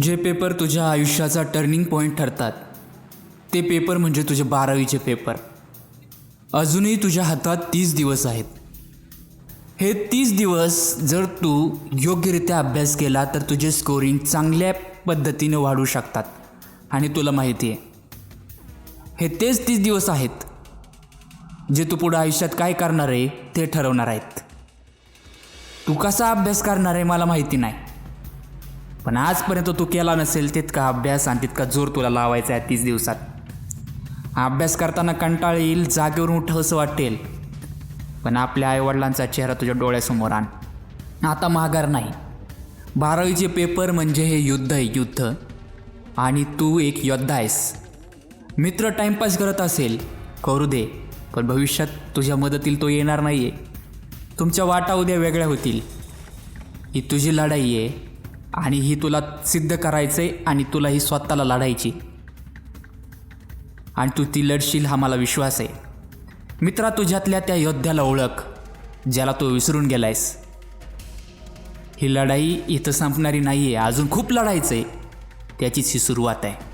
जे पेपर तुझ्या आयुष्याचा टर्निंग पॉईंट ठरतात ते पेपर म्हणजे तुझे 12वीचे पेपर. अजूनही तुझ्या हातात 30 दिवस आहेत. हे 30 दिवस जर तू योग्यरित्या अभ्यास केला तर तुझे स्कोरिंग चांगल्या पद्धतीने वाढू शकतात. आणि तुला माहिती आहे हे तेच 30 दिवस आहेत जे तू पुढे आयुष्यात काय करणार आहे ते ठरवणार आहेत. तू कसा अभ्यास करणार आहे मला माहिती नाही, पण आजपर्यंत तू केला नसेल तितका अभ्यास आणि तितका जोर तुला लावायचा आहे 30 दिवसात. अभ्यास करताना कंटाळ येईल, जागेवरून उठावंसं वाटेल, पण आपल्या आईवडिलांचा चेहरा तुझ्या डोळ्यासमोर आण. आता माघार नाही. 12वीचे पेपर म्हणजे हे युद्ध आहे, युद्ध. आणि तू एक योद्धा आहेस. मित्र टाईमपास करत असेल करू दे, पण भविष्यात तुझ्या मदतीला तो येणार नाही आहे. तुमच्या वाटा उद्या वेगळ्या होतील. ही तुझी लढाई आहे आणि ही तुला सिद्ध करायचं आहे आणि तुला ही स्वतःला लढायची आणि तू ती लढशील हा मला विश्वास आहे. मित्रा, तुझ्यातल्या त्या योद्ध्याला ओळख ज्याला तू विसरून गेलायस. ही लढाई इथं संपणारी नाही आहे, अजून खूप लढायचं आहे. त्याचीच ही सुरुवात आहे.